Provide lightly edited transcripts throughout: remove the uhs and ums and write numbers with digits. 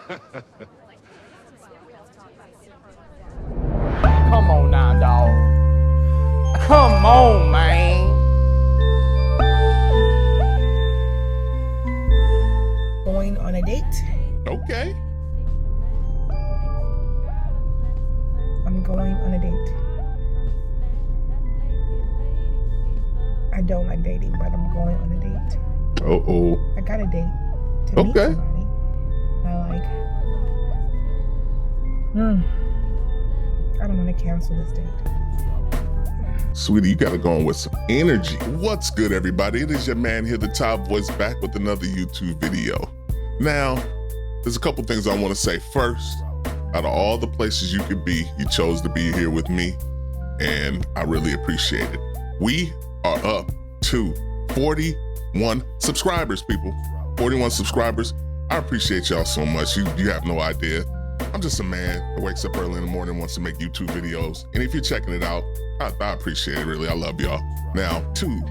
Come on now, dog. Come on, man. Going on a date. Okay. I'm going on a date. I don't like dating, but I'm going on a date. Uh-oh. I got a date to meet somebody I like. I don't want to cancel this date. Sweetie, you gotta go on with some energy. What's good, everybody? It is your man here, the Todd voice, back with another YouTube video. Now, there's a couple things I want to say. First, out of all the places you could be, you chose to be here with me, and I really appreciate it. We are up to 41 subscribers, people. 41 subscribers. I appreciate y'all so much. You have no idea. I'm just a man that wakes up early in the morning and wants to make YouTube videos. And if you're checking it out, I appreciate it, really. I love y'all. Now, 2,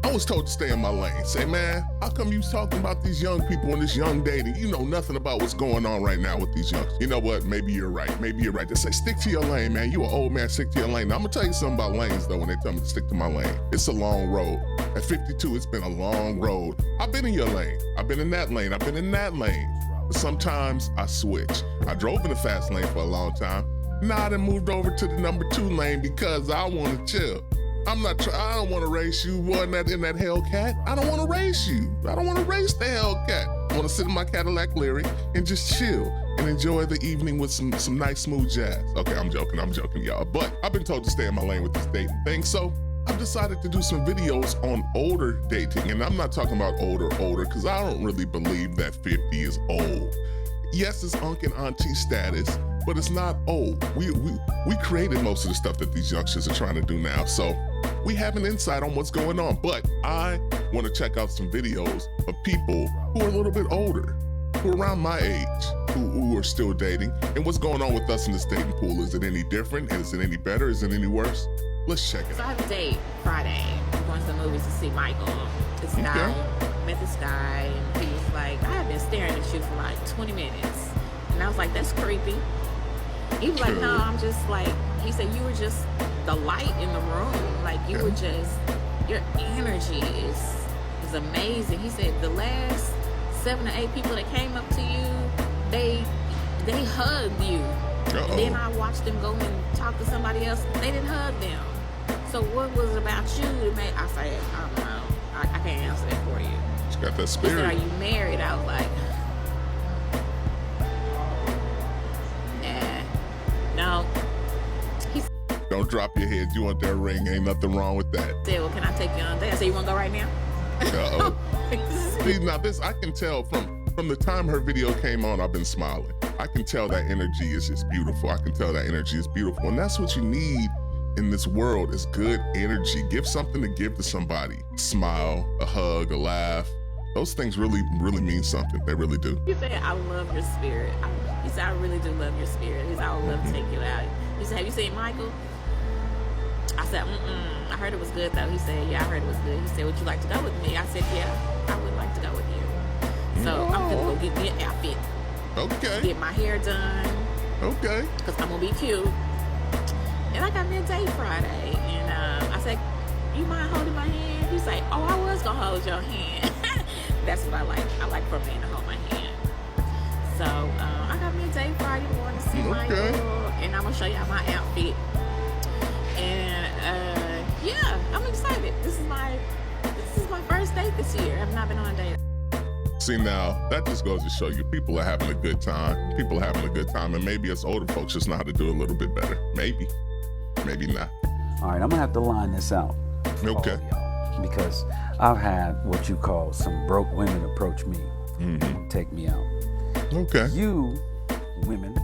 I was told to stay in my lane. Say, man, how come you talking about these young people and this young dating? You know nothing about what's going on right now with these youngs. You know what? Maybe you're right. Maybe you're right. They say, stick to your lane, man. You an old man, stick to your lane. Now, I'm gonna tell you something about lanes, though, when they tell me to stick to my lane. It's a long road. At 52, it's been a long road. I've been in your lane. I've been in that lane. I've been in that lane. But sometimes I switch. I drove in the fast lane for a long time. Now I done moved over to the number 2 lane because I want to chill. I don't want to race you, boy, in that Hellcat. I don't want to race you. I don't want to race the Hellcat. I want to sit in my Cadillac Lyric and just chill and enjoy the evening with some nice smooth jazz. Okay, I'm joking, y'all. But I've been told to stay in my lane with this dating thing, so I've decided to do some videos on older dating. And I'm not talking about older, because I don't really believe that 50 is old. Yes, it's uncle and auntie status, but it's not old. We created most of the stuff that these youngsters are trying to do now. So we have an insight on what's going on, but I want to check out some videos of people who are a little bit older, who are around my age, who are still dating, and what's going on with us in this dating pool. Is it any different? Is it any better? Is it any worse? Let's check it So out. I have a date Friday. I'm going to the movies to see Michael. This guy, met this guy, and he was like, I have been staring at you for like 20 minutes. And I was like, that's creepy. He was like, no, I'm just like, he said, you were just the light in the room. Like, you were just, your energy is amazing. He said, the last 7 or 8 people that came up to you, they hugged you. And then I watched them go and talk to somebody else. They didn't hug them. So what was it about you that made, I said, I don't know. I can't answer that for you. She got that He spirit. said, are you married? I was like, no. He Don't drop your head. You want that ring. Ain't nothing wrong with that. said, well, can I take you on a date? I said, you want to go right now? See, now this, I can tell from the time her video came on, I've been smiling. I can tell that energy is just beautiful. I can tell that energy is beautiful. And that's what you need in this world, is good energy. Give something to give to somebody. Smile, a hug, a laugh. Those things really, really mean something. They really do. He said, I love your spirit. He said, I really do love your spirit. He said, I would love to take you out. He said, have you seen Michael? I said, I heard it was good though. He said, yeah, I heard it was good. He said, would you like to go with me? I said, yeah, I would like to go with you. So I'm gonna go get me an outfit. Okay. Get my hair done. Okay. Because I'm gonna be cute. And I got me a date Friday. And I said, you mind holding my hand? He said, oh, I was gonna hold your hand. That's what I like. I like for a man to hold my hand. So I got me a date Friday morning to see Michael. And I'm gonna show y'all my outfit. And yeah, I'm excited. This is my first date this year. I've not been on a date. See, now that just goes to show you people are having a good time. People are having a good time, and maybe us older folks just know how to do a little bit better. Maybe not. All right, I'm gonna have to line this out. Okay. Because I've had what you call some broke women approach me, take me out. Okay. You women,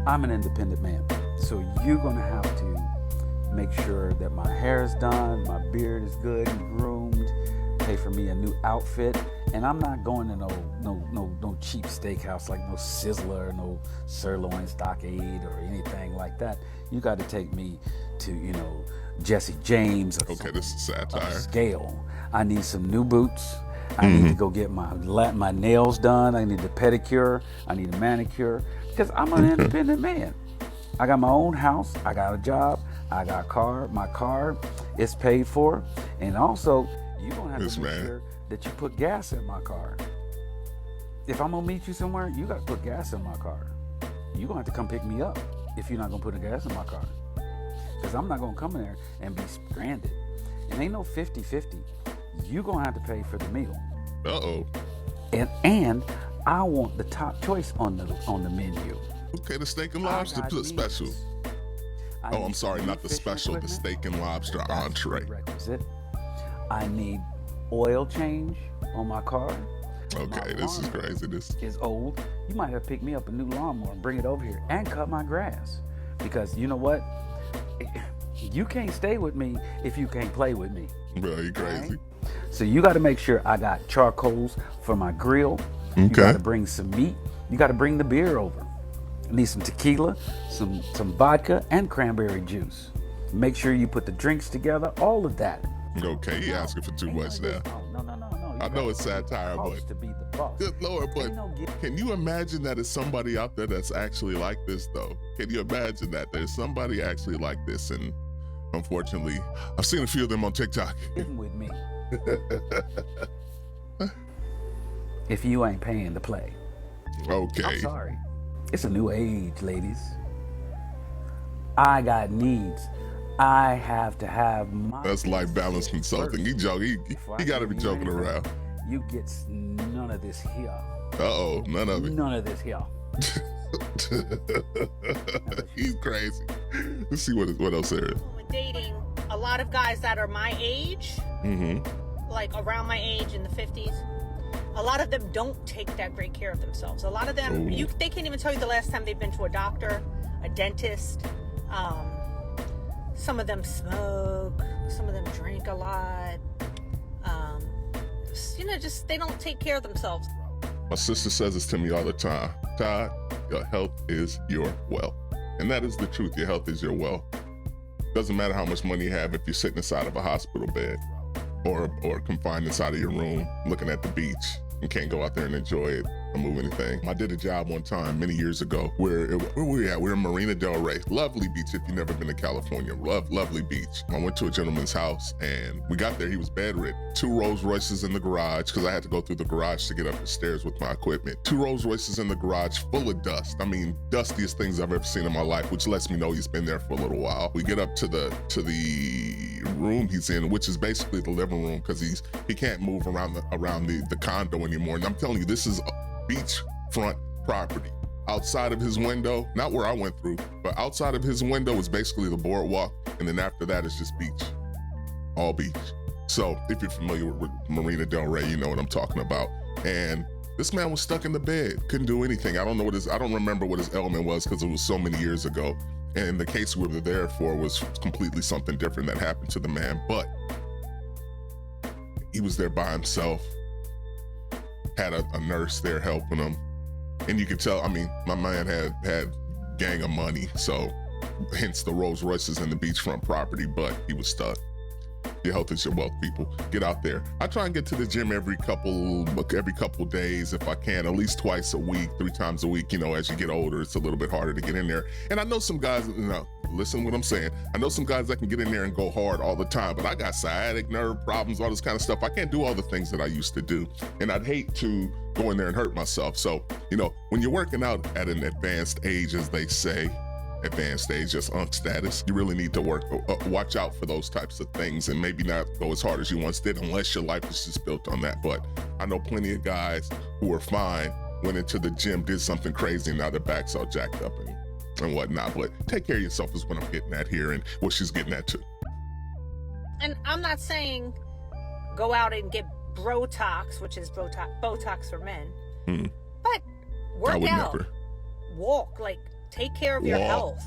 I'm an independent man, so you're gonna have to make sure that my hair is done, my beard is good and groomed, pay for me a new outfit, and I'm not going to no cheap steakhouse like no Sizzler, no Sirloin Stockade or anything like that. You got to take me to Jesse James. Okay, this is satire. Scale. I need some new boots. I need to go get my nails done. I need a pedicure. I need a manicure because I'm an independent man. I got my own house. I got a job. I got a car. My car is paid for. And also, you're going to have to make sure that you put gas in my car. If I'm going to meet you somewhere, you got to put gas in my car. You're going to have to come pick me up if you're not going to put the gas in my car. Because I'm not going to come in there and be stranded. And ain't no 50-50. You're going to have to pay for the meal. Uh-oh. And I want the top choice on the menu. Okay, the steak and lobster special. Oh, I'm sorry, not the special, the steak and lobster entree. Requisite. I need oil change on my car. Okay, this is crazy. This is old. You might have to pick me up a new lawnmower and bring it over here and cut my grass. Because you know what? You can't stay with me if you can't play with me. Bro, you crazy. Right? So you got to make sure I got charcoals for my grill. Okay. You got to bring some meat. You got to bring the beer over. I need some tequila, some vodka, and cranberry juice. Make sure you put the drinks together, all of that. Okay, you asking for too much now. No. I know it's satire, but to be the boss. Good Lord, but can you imagine that there's somebody out there that's actually like this, though? Can you imagine that there's somebody actually like this? And unfortunately, I've seen a few of them on TikTok. With me. If you ain't paying to play. Okay. I'm sorry. It's a new age, ladies. I got needs. I have to have my... That's life balance consulting. He joking. He got to be joking around. You get none of this here. Uh-oh, none of it. None of this here. He's crazy. Let's see what else there is. With dating, a lot of guys that are my age, like around my age in the 50s, a lot of them don't take that great care of themselves. A lot of them, they can't even tell you the last time they've been to a doctor, a dentist. Some of them smoke. Some of them drink a lot. Just they don't take care of themselves. My sister says this to me all the time. Todd, your health is your wealth. And that is the truth. Your health is your wealth. Doesn't matter how much money you have if you're sitting inside of a hospital bed or confined inside of your room looking at the beach and can't go out there and enjoy it or move anything. I did a job one time many years ago where we at? We're in Marina Del Rey. Lovely beach if you've never been to California. Lovely beach. I went to a gentleman's house and we got there. He was bedridden. 2 Rolls Royces in the garage because I had to go through the garage to get up the stairs with my equipment. 2 Rolls Royces in the garage full of dust. I mean, dustiest things I've ever seen in my life, which lets me know he's been there for a little while. We get up to the room he's in, which is basically the living room because he can't move around the condo anymore. And I'm telling you, this is beachfront property. Outside of his window, not where I went through, but outside of his window is basically the boardwalk, and then after that is just beach, all beach. So if you're familiar with Marina Del Rey, you know what I'm talking about. And this man was stuck in the bed, couldn't do anything. I don't remember what his ailment was because it was so many years ago. And the case we were there for was completely something different that happened to the man, but he was there by himself. Had a nurse there helping him. And you could tell, I mean, my man had gang of money, so hence the Rolls Royces and the beachfront property, but he was stuck. Your health is your wealth, people. Get out there. I try and get to the gym every couple days if I can, at least twice a week, 3 times a week. As you get older, it's a little bit harder to get in there. And I know some guys, listen what I'm saying. I know some guys that can get in there and go hard all the time, but I got sciatic nerve problems, all this kind of stuff. I can't do all the things that I used to do. And I'd hate to go in there and hurt myself. So, when you're working out at an advanced age, as they say, advanced age, just status, you really need to watch out for those types of things and maybe not go as hard as you once did unless your life is just built on that. But I know plenty of guys who are fine, went into the gym, did something crazy, and now their back's all jacked up and whatnot. But take care of yourself is what I'm getting at here and what she's getting at too. And I'm not saying go out and get Brotox, which is Botox for men, but work out, never. Walk, take care of your health.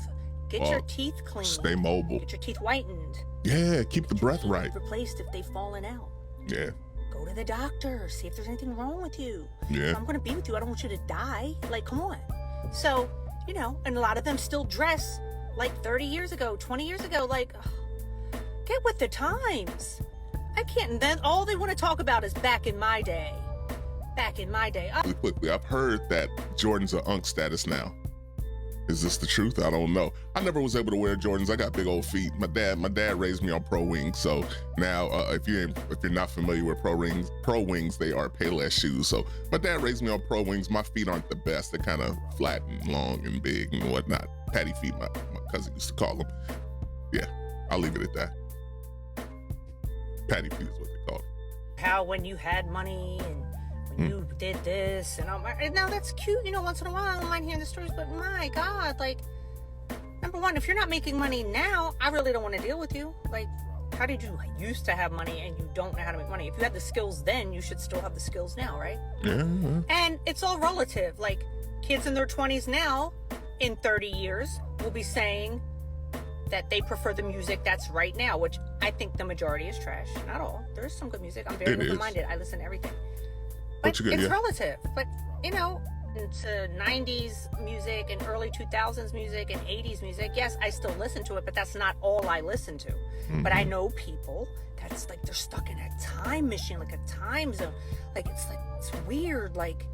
Get your teeth cleaned. Stay mobile. Get your teeth whitened. Yeah, keep the breath right. Replaced if they've fallen out. Yeah. Go to the doctor. See if there's anything wrong with you. Yeah. If I'm going to be with you, I don't want you to die. Come on. So, and a lot of them still dress like 30 years ago, 20 years ago. Get with the times. I can't. And then all they want to talk about is back in my day. Back in my day. Really quickly, I've heard that Jordans are unk status now. Is this the truth? I don't know. I never was able to wear Jordans. I got big old feet. My dad raised me on Pro Wings. So now, if you're not familiar with Pro Wings, they are Payless shoes. So my dad raised me on Pro Wings. My feet aren't the best. They're kind of flat and long and big and whatnot. Patty feet, my cousin used to call them. Yeah, I'll leave it at that. Patty feet is what they call them. How when you had money and when you did this and now that's cute, you know, once in a while I don't mind hearing the stories, but my God, like, number one, if you're not making money now, I really don't want to deal with you. Like, how did you used to have money and you don't know how to make money? If you had the skills then, you should still have the skills now, right? Yeah. And it's all relative. Like, kids in their 20s now, in 30 years, will be saying that they prefer the music that's right now, which I think the majority is trash. Not all. There's some good music. I'm very open-minded. I listen to everything. But it's relative. But, you know, into 90s music and early 2000s music and 80s music, yes, I still listen to it, but that's not all I listen to. But I know people that's like they're stuck in a time machine, like a time zone. Like, it's weird. Like,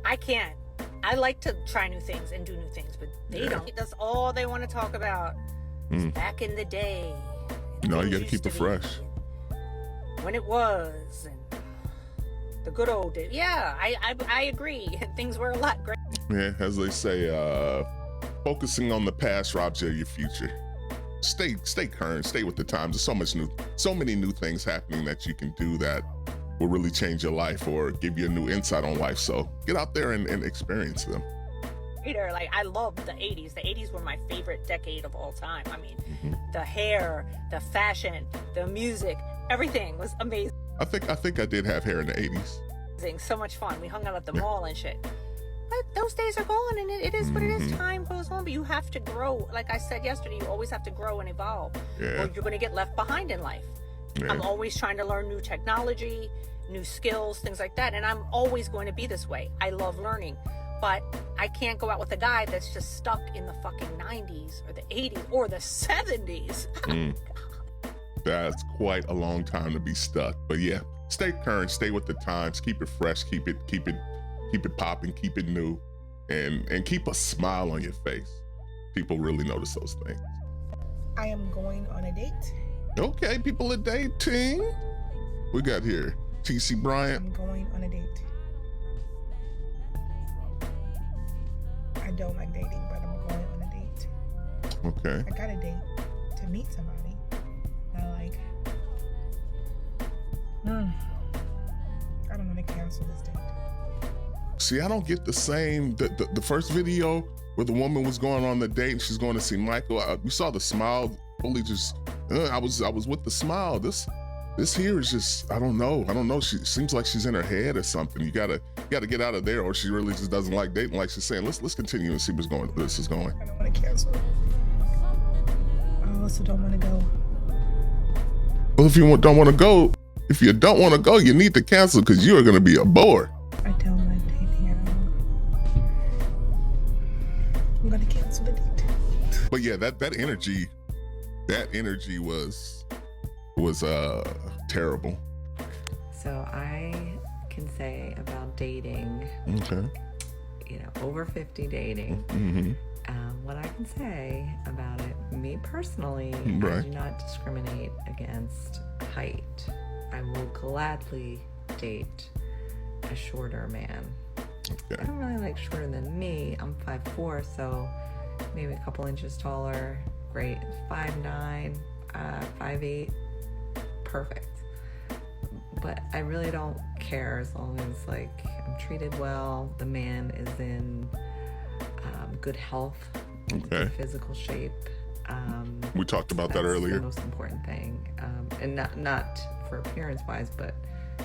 I can't. I like to try new things and do new things, but they don't. That's all they want to talk about. Back in the day. No, you got to keep it fresh. When it was, and the good old days. Yeah, I agree. Things were a lot great. Yeah, as they say, focusing on the past robs you of your future. Stay current. Stay with the times. There's so many new things happening that you can do that will really change your life or give you a new insight on life. So get out there and experience them. Like, I love the 80s. The 80s were my favorite decade of all time. I mean, the hair, the fashion, the music, everything was amazing. I think I did have hair in the 80s. So much fun. We hung out at the mall and shit. But those days are gone, and it is what it is. Time goes on, but you have to grow. Like I said yesterday, you always have to grow and evolve, or you're going to get left behind in life. I'm always trying to learn new technology, new skills, things like that, and I'm always going to be this way. I love learning. But I can't go out with a guy that's just stuck in the fucking 90s or the 80s or the 70s. That's quite a long time to be stuck. But yeah, stay current, stay with the times, keep it fresh, keep it popping, keep it new, and keep a smile on your face. People really notice those things. I am going on a date. Okay, people are dating. We got here TC Bryant. I'm going on a date. I don't like dating, but I'm going on a date. Okay. I got a date to meet somebody. I like. I don't want to cancel this date. See, I don't get the same. The first video where the woman was going on the date and she's going to see Michael. You saw the smile. Fully just. I was with the smile. This here is just. I don't know. She seems like she's in her head or something. You gotta get out of there, or she really just doesn't like dating. Like she's saying, let's continue and see what's going. This is going. I don't want to cancel. I also don't want to go. Well, if you don't want to go, you need to cancel because you are going to be a bore. I don't like dating at all. I'm going to cancel the date. But yeah, that energy was terrible. So I can say about dating, over 50 dating, what I can say about it, me personally, I do not discriminate against height. I will gladly date a shorter man. Okay. I don't really like shorter than me. I'm 5'4", so maybe a couple inches taller, great. 5'9", 5'8", perfect. But I really don't care as long as I'm treated well, the man is in good health, good physical shape. We talked about that earlier. That's the most important thing, and not for appearance wise, but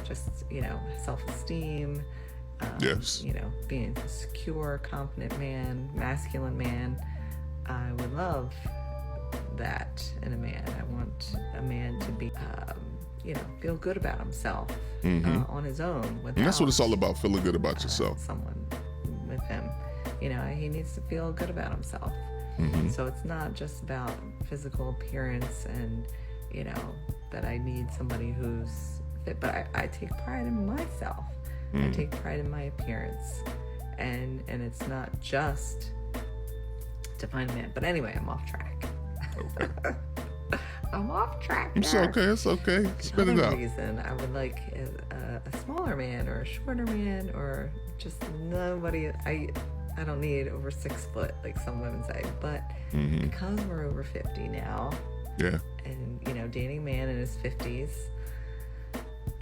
just self-esteem. Yes. Being a secure, confident man, masculine man. I would love that in a man. I want a man to be, feel good about himself on his own. And that's what it's all about, feeling good about yourself. Someone with him. He needs to feel good about himself. So it's not just about physical appearance and you know, that I need somebody who's fit, but I take pride in myself. I take pride in my appearance, and it's not just to find a man. But anyway, I'm off track. Okay. I'm off track. It's okay. It's okay. Spit it out. Reason I would like a smaller man or a shorter man, or just nobody. I don't need over 6 foot like some women say, but because we're over 50 now, yeah, and you know, dating a man in his 50s,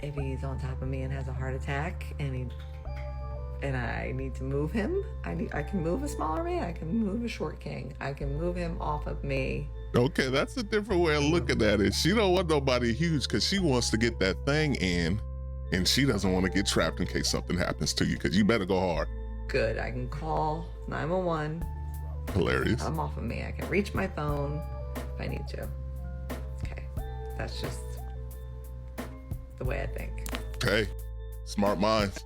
if he's on top of me and has a heart attack and I need to move him, I can move a smaller man, I can move a short king, I can move him off of me. Okay, that's a different way of looking at it. She don't want nobody huge because she wants to get that thing in, and she doesn't want to get trapped in case something happens to you, because you better go hard. Good, I can call 911. Hilarious. I'm off of me, I can reach my phone if I need to. Okay, that's just the way I think. Okay, smart minds.